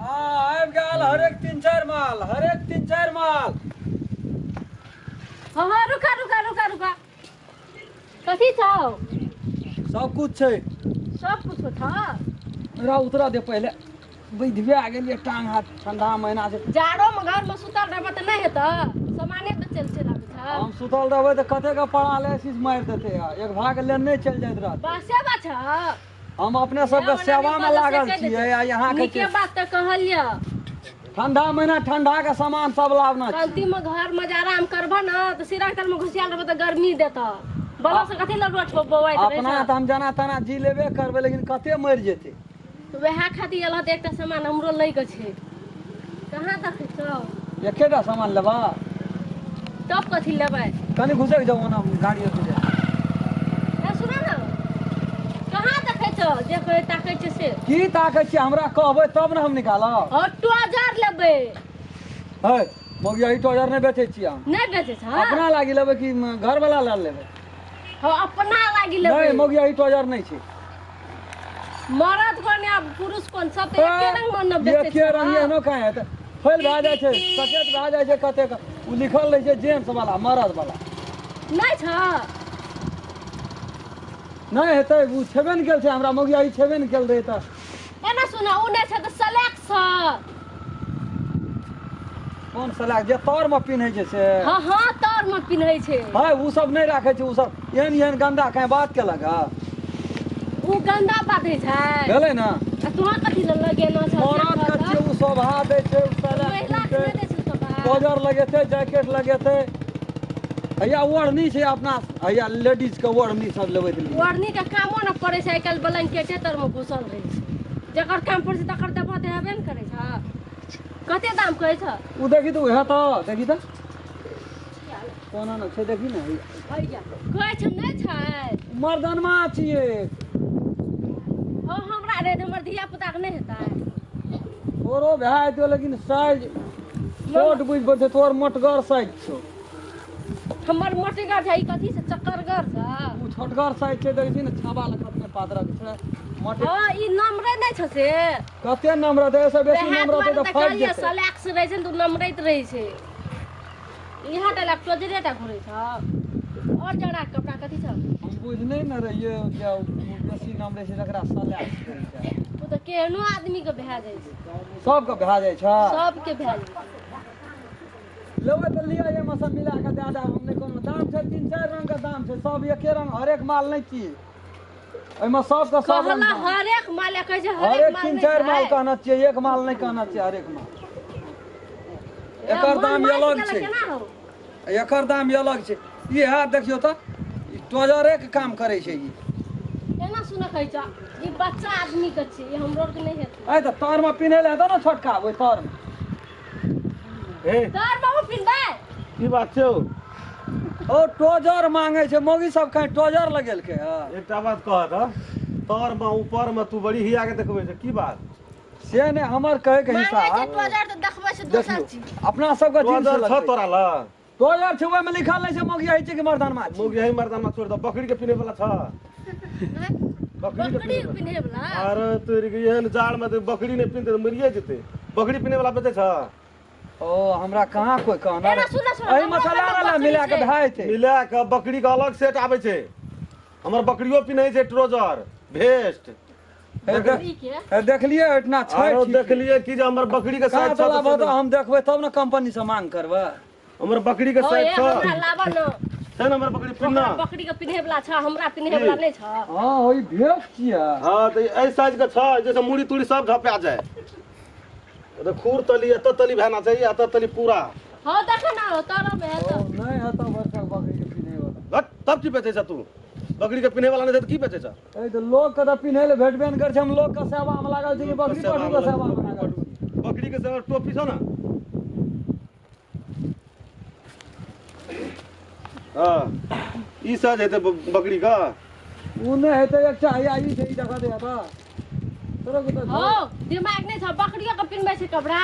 हाँ आबि गेल हरेक 3-4 माल हरेक 3-4 माल। हाँ रुका रुका रुका रुका कथी छौ? सब कुछ छै। सब कुछ था। मेरा उतरा दे पहले बैठबे आ गेलिए टांग हाथ ठंडा महीना से। जाड़ो में घर में सुतल रहबे त नहीं हेता सामाने बेचल चल आबे छ। हम सुतल रहबै त कते का पैरालिसिस मार देते यार। एक भाग लेने चल जाइत रहत। बासे बा छ। हम अपने सबके सेवा में लागल छियै आ यहाँ के नीके बात त कहलिया। ठंडा महीना ठंडा के सामान सब लावना छै। शांति में घर में आराम करबा न त सिरा तर में घुसियाल रहबे त गर्मी देता। बला से कथी लड़वा छ बवाइत रहे। अपना त हम जना तना जी लेबे करबे लेकिन कते मर जेते। तो वह खातिर एला त एकटा सामान हमरो लै के छै। कहां देखै छौ? एकेटा सामान लेबा तब कथी लेबै? कनी घुसे जाओ ना गाड़ी से। ए सुना न कहां देखै छौ? देखै ताकै छै से की ताकै छी हमरा कहबै तब न हम निकालब। ऑटो 1000 लेबै। है मोगिया ई 2000 नहीं बेचे छी हम। नहीं बेचे छ? अपना लागी लेबै कि घर वाला ला लेबै? हां अपना लागी लेबै। नहीं मोगिया ई 2000 नहीं छै। मरद कोन या पुरुष कोन सब त एके रंग मन न बेचे छ। एके रंग एनो काहे है त फैल भा जाय छै सकेत भा जाय छै कते का उ लिखल रहे छै जेंट्स वाला मर्द वाला। नहीं छ। नहीं हेतै उ छेबे न गेल छै हमरा मोगिया ई छेबे न गेल रहे त। एना सुना उ नहीं छ त सेलेक्ट छ। कोन सलाह जे तौर में पिन्है छै से? हां हां तौर में पिन्है छै। है उ सब नहीं राखे छै उ सब एहन गंदा काहे बात केलक ह। उ गंदा बात है छै। भेलै न। आ तुहा कथी ल लगेना छ? मरद का छियै उ शोभा दै छै उ साला महिला के नहीं दै छै शोभा। Trouser लगेते jacket लगेते। हैया ओढ़नी छै अपना हैया लेडीज के ओढ़नी सब लेबै त। ओढ़नी के कामो न पड़े छै आइकाल ब्लैंकेटे तर में घुसल रहे छै। जकर काम पड़े छै तकर देबो देबे न करे छ। कते दाम कहै छ? उ देखी त उहे त देखी त कोना न छै देखी न भैया कहै छ नहीं छै। मर्दनमा छियै। हो हमरा रे हमर धिया पुता के नहीं हेतै। तोरो भाय तो लेकिन साइज छोट बुझ पड़े तोर मोटगर साइज छौ। हमर मोटगर छै कथी से चक्करगर छ। उ छोटगर साइज छै देखी न छाबा लखत में पादरक छै मोटे। हां ई नम्रे नहीं छ से। कते नम्र दे से बेसी नम्र दे त फाट जेतै। सलेक्स रहे छै त नम्रैत रहे छै। इहा त लैपटॉप जरेटा घुरे छ। और जड़ा कपड़ा कथी छ? हम बुझ नहीं न रहिए क्या बेसी नम्र छै तकरा सलाह छै। उ त केहनो आदमी के भै जाय छै। सबके भा जाय छ। सबके भै जाय छै। लेबै त लिया ये मौसम मिला के दे दे हमने कोनो दाम छै 3-4 रंग के दाम छै सब एके रंग हरेक माल नहीं की। एमे सब का सब कहला हरेक माल कहै छै हरेक हरेक माल 3-4 माल कहना चाहिए एक माल नहीं कहना चाहिए हरेक माल। एकर दाम अलग छै। केना हो? एकर दाम अलग छै। ई है देखियो त ई ट्राउजरे के काम करे छै ई। एना सुन कहै छ ई बच्चा आदमी के छै ई हमरो के नहीं हेतै। ए त तार में पिन्हे ले हेतो न छोटका ओइ तार में। ए तार बाबू पिनबै? की बात छौ? ओ ट्राउजर मांगे छै मोगी सब कहीं ट्राउजर लगेलके ह। एकटा बात कह त तर में ऊपर में तू बड़ी हिया के देखबै छै की बात? से ने हमर कहे के मांगे छै हिसाब ट्राउजर त देखबै छै दोसर चीज। देखियो अपना सब का जींस ट्राउजर छ लगबै तोरा ल? ट्राउजर छै ओइ में लिखल नहीं छै मोगिया छै कि मर्दानमा छै। मुग यही मर्दाना छोड़ द बकरी के पिने वाला छ। बकरी पिन्हे वाला? अरे तोरी के एहन जाड़ में तो बकरी नहीं पिनते तो मरिए जेते। बकरी पिने वाला बेचे छ? ओ हमरा कहाँ कोई कहना एना सुन सुन एही मसाला वाला मिला के भाई थे। मिला के बकरी का अलग सेट आवे छै। हमर बकरियो पिन्है छै ट्राउजर वेस्ट। बकरी के देखलिए इतना छै आरो ठीक देखलिए कि जे हमर बकरी के कहाँ साइज चला छ। बता हम देखबै तब न कंपनी से मांग करबै। हमर बकरी के ओ साइज ए छ। हमरा लाबा न। छै न हमर बकरी पिन्ना। बकरी के पिन्हे वाला छ हमरा पिन्हे वाला नहीं छ। हां ओई भेट छिया। हां त ए साइज के छ जैसे मुड़ी तुड़ी सब झपा जाए। तो खूर तली एत तली भेना चाहिए एत तली पूरा। हां देख न तारा में है ओ त। नहीं है तो बरका बकरी के पिन्हे वाला। तब की बेचे छ तू? बकरी के पिन्हे वाला नहीं है तो की बेचे छ? ए तो लोग के त पिन्हे ले भेटबे न कर छै हम लोग के सेवा में लागल छै कि बकरी पशु के सेवा में लागल छै। बकरी के सेवा टोपी छ न? हां ई साइज हेते बकरी का? उ नहीं है तो एक चाहिए आई छै ई देखा दे आता। तोरा को तो हो दिमाग नहीं छ बकरियो के पिन्हबै छै कपड़ा।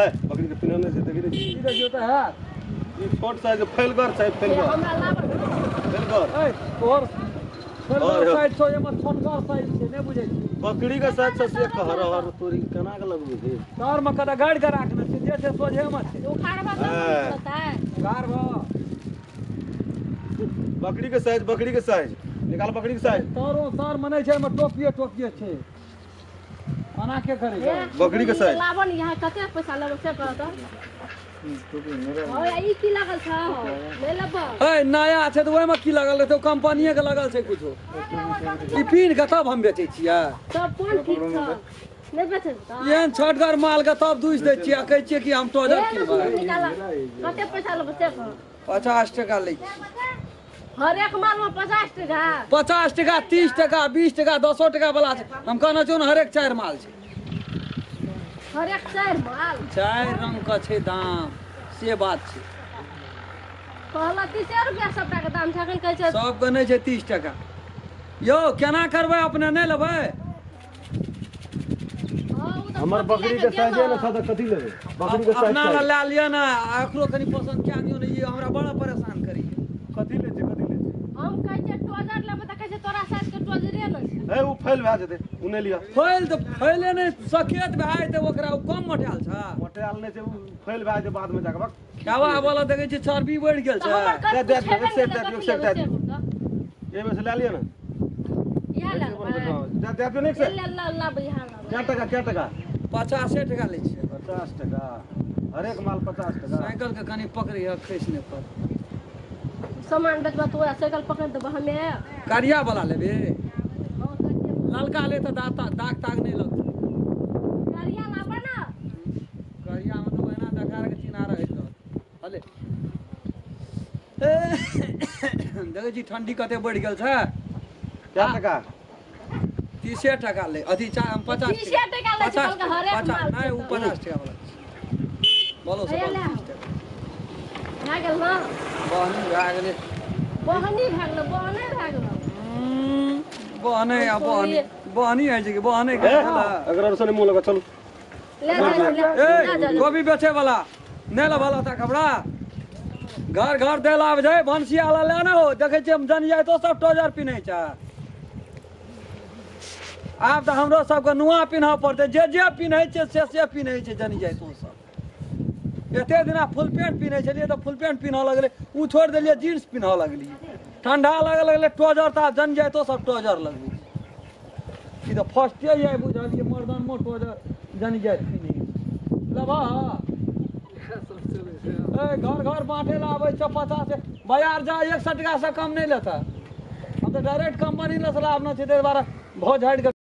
ए बकरी के पिन्हे नहीं छै देखी ई देखियो त है। ई छोट साइज फैलगर छै ए फैलगर। हमरा लाबा न। फैलगर ए और साइड से एमे छोटगर साइज छै नै बुझै छी बकरी के साइज से कहर हर तोरी केना के लगबे छै तार में कदा गाड़ के राखने छै जे छै सोझे में छै उखाड़वा सब होता है गार भ बकरी के साइज निकाल बकरी के साइज तार मने छै एमे टोपिए छै आना के करे छै बकरी के साइज लावन यहाँ कते पैसा लेबे से कहत ओए ई की लागल छ ले लेबो ए नया छै त ओय में की लगल रहतै कंपनीए के लगल छै कुछो ई पीन के तब हम बेचै छियै तब कोन ठीक छ नै बेचै त एहन छोटगर माल के तब दूस दै छियै कहै छियै कि हम टोजर किनबै कते पैसा लेबे से कह 50 टका लै छी हर एक माल में 50 टका 50 टका 30 टका 20 टका 10 टका वाला छै हम कहना चाहू हर एक 4 माल छै हर एक 4 माल 4 रंग का छै दाम से बात छै कहला 30 रुपया सबटा के दाम छै अखन कहै छै सब के नै छै 30 टका यौ केना करबै अपने नै लेबै हमर बकरी के साइज है ना सादा कथि लेबे बकरी के साइज अपना ला लिया ना एकरो कनी पसंद क्या दियो नै ये हमरा बड़ा परेशान करी कथि ले छै हम कहै छै टोजर लेबे त कहै छै तोरा साइज के टोजरे न छै ए उ फैल भए जेतै उ नै लिया फैल त फैले नै सकेत भए जेतै ओकरा उ कम मटाल छ मोटेल नै छै उ फैल भए जेतै बाद में जाके बक खावा वाला देखै छै चर्बी बढ़ गेल छै दे एक सेट दे ए में से ले लिया ना इहा ले दे नहीं से ले ला इहा ला क्या टका 50 टका लै छै 50 टका हर एक माल 50 टका साइकिल के कनी पकड़ी है खैस नै पर सामान बेचबा तो साइकिल पकड़ देबो हमे करिया वाला लेबे ललका ले त दाग ताग नै लगतै करिया लाबा ना करिया में तो बहना दखार के चिन्हा रहे तो हले देखै छी ठंडी कते बढ़ गेल छै क्या टका 30 टका ले अथी 50 30 टका ले छै बल्कि हर एक माल नहीं ऊ 50 टका वाला बोलो हे ले भए गेल ना बहनी भए गेलै बहनी भए गेल बहने भए गेल बहने आ बहनी है जे कि बहने के खेला अगर से मुंह लगा चलो ले ए गोभी बेचे वाला नै ल वाला ता कपड़ा घर घर दे लाभ जाए भंसिया वाला लेना हो देखे छी हम जन जाए तो सब टोजर पिनै छै आब तऽ हमरो सबके नुआ पिन्हऽ पड़तै जे पिन्है छै से पिन्है छै जन जाए तो सब एते दिना फुल पैंट पिन्है छलिए तऽ फुल पैंट पिन्हऽ लगलै उ छोड़ देलिए जींस पिन्हऽ लगलिए ठंडा लगले टोजर ता जन जाए तो सब टोजर लगबै ई तऽ फर्स्टे ये बुझलिए मर्दन मो टोजर जन जाए पिन्है लबा ए घर बांटे ला आबै छ 50 बाजार जा 100 टका से कम नहीं लेता हम तो डायरेक्ट कंपनी ले से लाभ न छै दे बारा भोज हट के